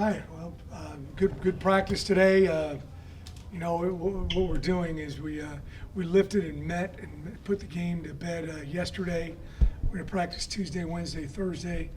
right. Well, good practice today. What we're doing is we lifted and met and put the game to bed yesterday. We're going to practice Tuesday, Wednesday, Thursday.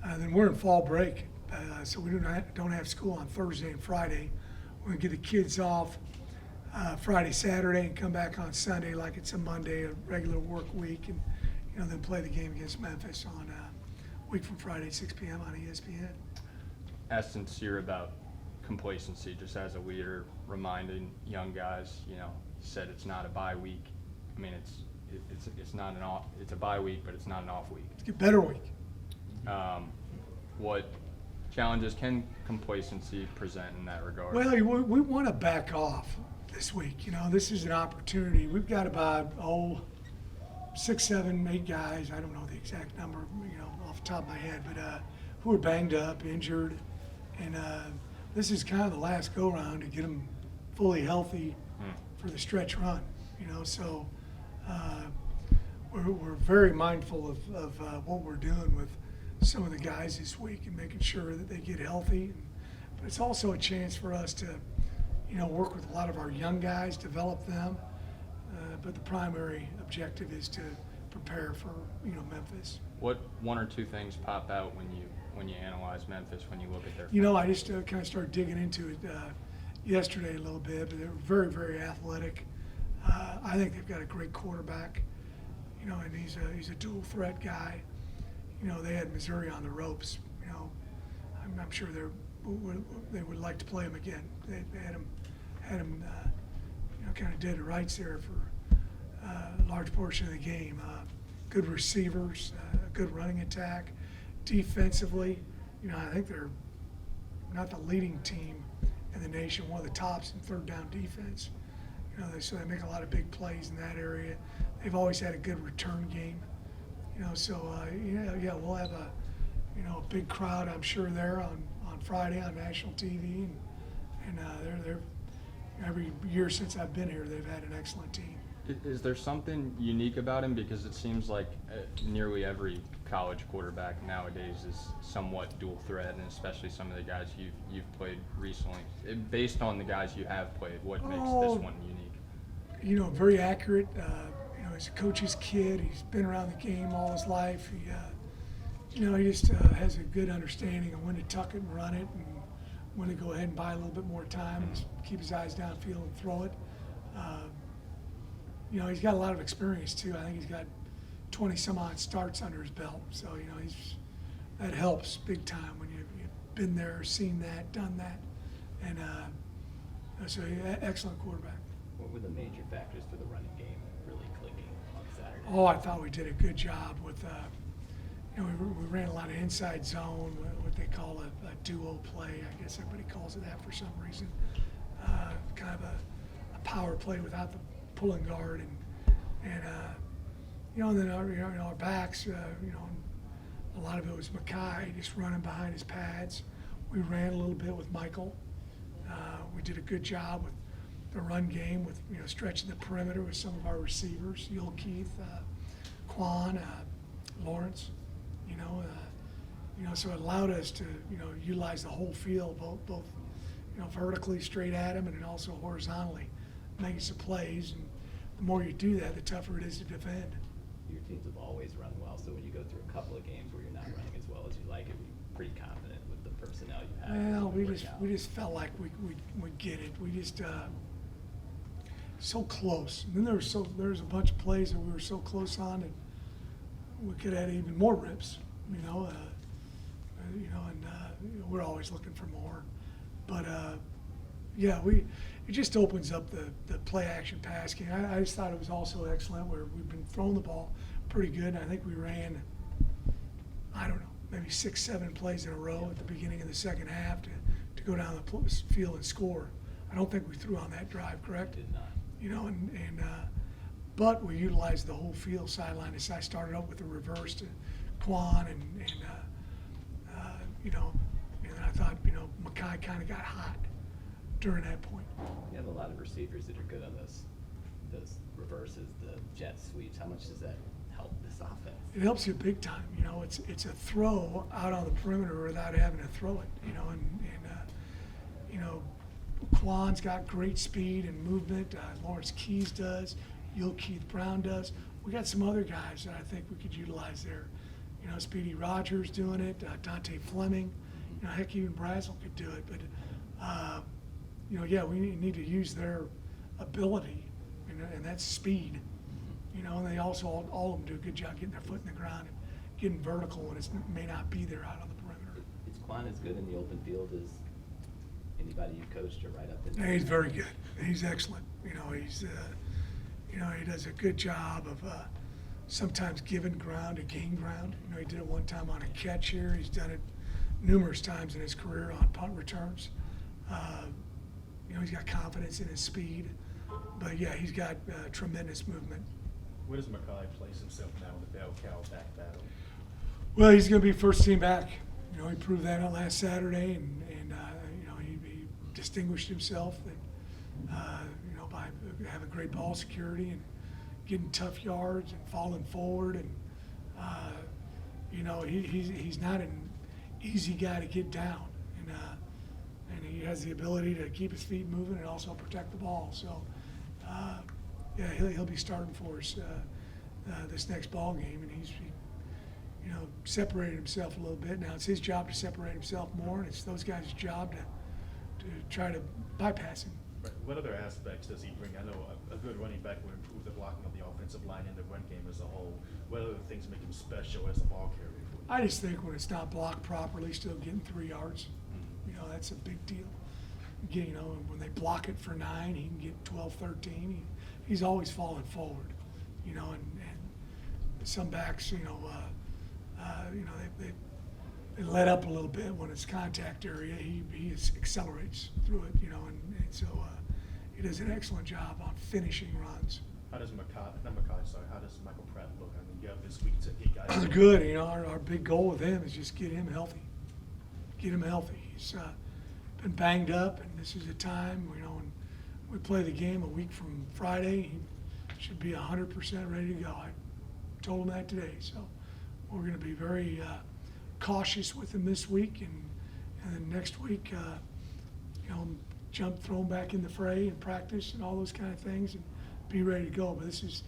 Then we're in fall break, so we don't have school on Thursday and Friday. We're going to get the kids off Friday, Saturday, and come back on Sunday like it's a Monday, a regular work week, and then play the game against Memphis on a week from Friday, 6 p.m. on ESPN. As sincere about complacency, just as a leader, reminding young guys, you said it's not a bye week. I mean, it's not an off. It's a bye week, but it's not an off week. It's a better week. What challenges can complacency present in that regard? Well, we want to back off this week. This is an opportunity. We've got about 6, 7, 8 guys. I don't know the exact number, off the top of my head, but who are banged up, injured, and this is kind of the last go-round to get them fully healthy for the stretch run. So we're very mindful of what we're doing with some of the guys this week and making sure that they get healthy. But it's also a chance for us to, work with a lot of our young guys, develop them. But the primary objective is to prepare for, Memphis. What 1 or 2 things pop out when you analyze Memphis, when you look at their? I just kind of started digging into it yesterday a little bit, but they're very, very athletic. I think they've got a great quarterback, and he's a dual threat guy. They had Missouri on the ropes. I'm sure they would like to play him again. They had him, kind of dead to rights there for a large portion of the game. Good receivers, a good running attack. Defensively, I think they're not the leading team in the nation, one of the tops in third down defense. So they make a lot of big plays in that area. They've always had a good return game. We'll have a big crowd, I'm sure, there on Friday on national TV, and they're every year since I've been here, they've had an excellent team. Is there something unique about him? Because it seems like nearly every college quarterback nowadays is somewhat dual threat, and especially some of the guys you've played recently. Based on the guys you have played, what makes this one unique? Very accurate. He's a coach's kid. He's been around the game all his life. He just has a good understanding of when to tuck it and run it, and when to go ahead and buy a little bit more time and keep his eyes downfield and throw it. He's got a lot of experience too. I think he's got 20 some odd starts under his belt. So, that helps big time when you've been there, seen that, done that. And so excellent quarterback. What were the major factors for the running game really clicking on Saturday? I thought we did a good job with, we ran a lot of inside zone, what they call a duo play. I guess everybody calls it that for some reason. Kind of a power play without the pulling guard, and then our backs, a lot of it was Mackay just running behind his pads. We ran a little bit with Michael. We did a good job with the run game, with stretching the perimeter with some of our receivers, Yul Keith, Quan, Lawrence. So it allowed us to utilize the whole field, both vertically straight at him and then also horizontally, making some plays. And the more you do that, the tougher it is to defend. Your teams have always run well, so when you go through a couple of games where you're not running as well as you like it, you're pretty confident with the personnel you have. Well, we just felt like we get it. We just so close. And then there's a bunch of plays that we were so close on that we could have had even more rips. We're always looking for more. But it just opens up the play action pass game. I just thought it was also excellent where we've been throwing the ball pretty good. And I think we ran, maybe 6, 7 plays in a row at the beginning of the second half to go down the field and score. I don't think we threw on that drive, correct? Did not. But we utilized the whole field sideline. As I started up with a reverse to Quan, and I thought Mackay kind of got hot during that point. You have a lot of receivers that are good on those reverses, the jet sweeps. How much does that help this offense? It helps you big time. You know, it's a throw out on the perimeter without having to throw it. You know, and you know, Quan's got great speed and movement. Lawrence Keys does. Keith Brown does. We got some other guys that I think we could utilize there. You know, Speedy Rogers doing it. Dante Fleming. You know, heck, even Brazel could do it. But you know, yeah, we need to use their ability, and that's speed. You know, and they also all of them do a good job getting their foot in the ground and getting vertical when it may not be there out on the perimeter. Is Quan as good in the open field as anybody you've coached or right up in? Yeah, he's very good. He's excellent. You know, you know, he does a good job of sometimes giving ground to gain ground. You know, he did it one time on a catch here. He's done it numerous times in his career on punt returns. You know, he's got confidence in his speed. But, yeah, he's got tremendous movement. Where does Mackay place himself now in the bell cow back battle? Well, he's going to be first team back. You know, he proved that on last Saturday, and you know, he distinguished himself you know, by having great ball security and getting tough yards and falling forward. And, you know, he's not an easy guy to get down. And he has the ability to keep his feet moving and also protect the ball. So, yeah, he'll be starting for us this next ball game, and he's you know, separated himself a little bit. Now it's his job to separate himself more, and it's those guys' job to try to bypass him. Right. What other aspects does he bring? I know a good running back will improve the blocking of the offensive line and the run game as a whole. What other things make him special as a ball carrier for you? I just think when it's not blocked properly, still getting 3 yards, you know, that's a big deal. You know, when they block it for 9, he can get 12, 13. He's always falling forward, you know, and some backs, you know, they let up a little bit when it's contact area. He accelerates through it, you know, and so he does an excellent job on finishing runs. How does how does Michael Pratt look? I mean, you have this week to get guys. Good, you know, our big goal with him is just get him healthy. Get him healthy. He's been banged up, and this is a time, you know, when we play the game a week from Friday, he should be 100% ready to go. I told him that today, so we're going to be very cautious with him this week, and then next week, you know, throw him back in the fray and practice and all those kind of things, and be ready to go. But this is,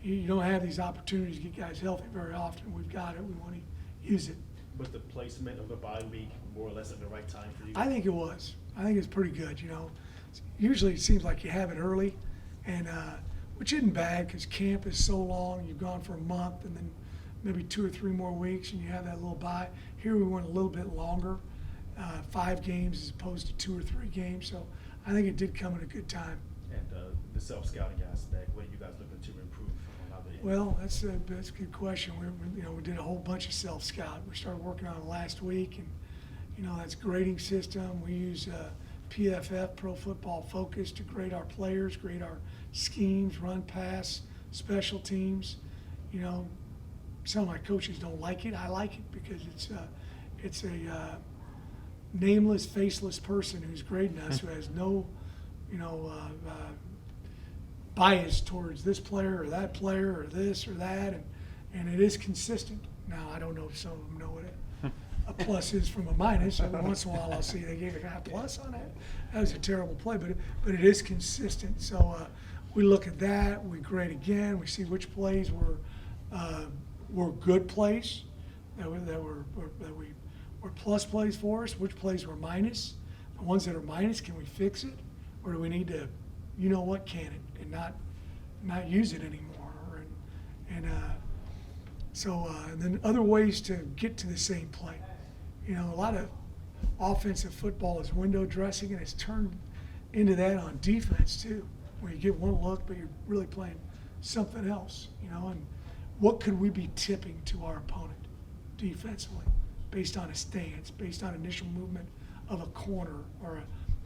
you don't have these opportunities to get guys healthy very often. We've got it. We want to use it. Was the placement of the bye week more or less at the right time for you? I think it was. I think it's pretty good. You know, usually it seems like you have it early, and which isn't bad because camp is so long. You've gone for a month, and then maybe 2 or 3 more weeks, and you have that little bye. Here we went a little bit longer, 5 games as opposed to 2 or 3 games. So I think it did come at a good time. And the self-scouting aspect, what are you guys looking to improve on how they? Well, that's a good question. We did a whole bunch of self-scout. We started working on it last week, and you know, that's a grading system. We use PFF, Pro Football Focus, to grade our players, grade our schemes, run, pass, special teams. You know, some of my coaches don't like it. I like it because it's a nameless, faceless person who's grading us who has no, you know, bias towards this player or that player or this or that, and it is consistent. Now, I don't know if some of them know what a plus is from a minus. Every once in a while I'll see they gave a guy a plus on that. That was a terrible play, but it is consistent. So we look at that, we grade again, we see which plays were good plays, that were plus plays for us, which plays were minus. The ones that are minus, can we fix it? Or do we need to, you know what, can it and not use it anymore? And then other ways to get to the same play. You know, a lot of offensive football is window dressing, and it's turned into that on defense too, where you get one look, but you're really playing something else, you know, and what could we be tipping to our opponent defensively based on a stance, based on initial movement of a corner or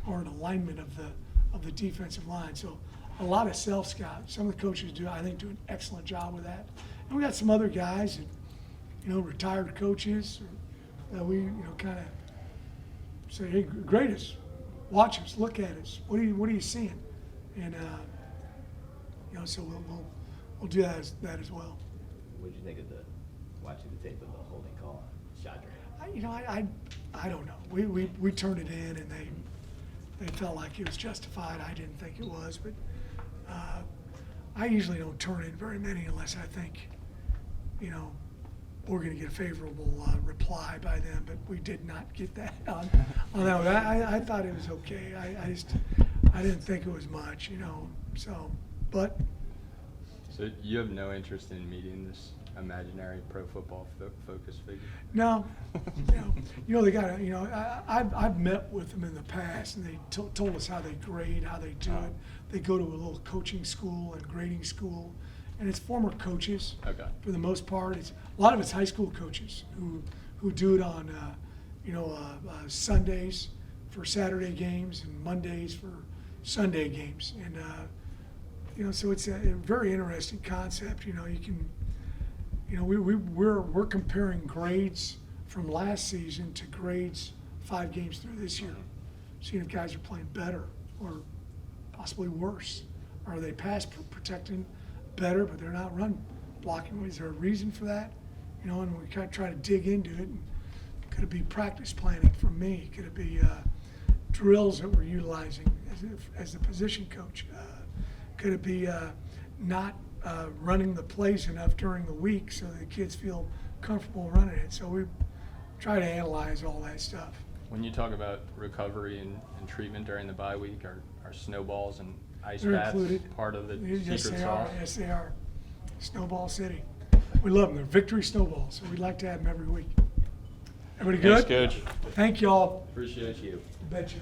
an alignment of the defensive line. So a lot of self-scout. Some of the coaches do an excellent job with that. And we got some other guys that, you know, retired coaches that we, you know, kind of say, hey, grade us, watch us, look at us. What are you seeing? And you know, so we'll do that as well. What'd you think of watching the tape of the holding call on shot drain? I don't know. We turned it in, and they felt like it was justified. I didn't think it was, but I usually don't turn in very many unless I think, we're going to get a favorable reply by them. But we did not get that on that one. I thought it was okay. I didn't think it was much, So, but So you have no interest in meeting this imaginary Pro Football Focus figure? no, they got to, I've met with them in the past, and they told us how they grade, how they do it. They go to a little coaching school and grading school, and it's former coaches. Okay. For the most part, a lot of it's high school coaches who do it on, Sundays for Saturday games and Mondays for Sunday games, and so it's a very interesting concept. You can. We're comparing grades from last season to grades 5 games through this year, seeing if guys are playing better or possibly worse. Are they pass protecting better, but they're not run blocking? Is there a reason for that? And we kind of try to dig into it. And could it be practice planning from me? Could it be drills that we're utilizing as the position coach? Could it be not running the plays enough during the week so the kids feel comfortable running it? So we try to analyze all that stuff. When you talk about recovery and treatment during the bye week, are snowballs and ice They're baths included. part of the Yes, secret they sauce? are. Yes, they are. Snowball City. We love them. They're victory snowballs, so we'd like to have them every week. Everybody good? Thanks, Coach. Thank y'all. Appreciate you. Betcha.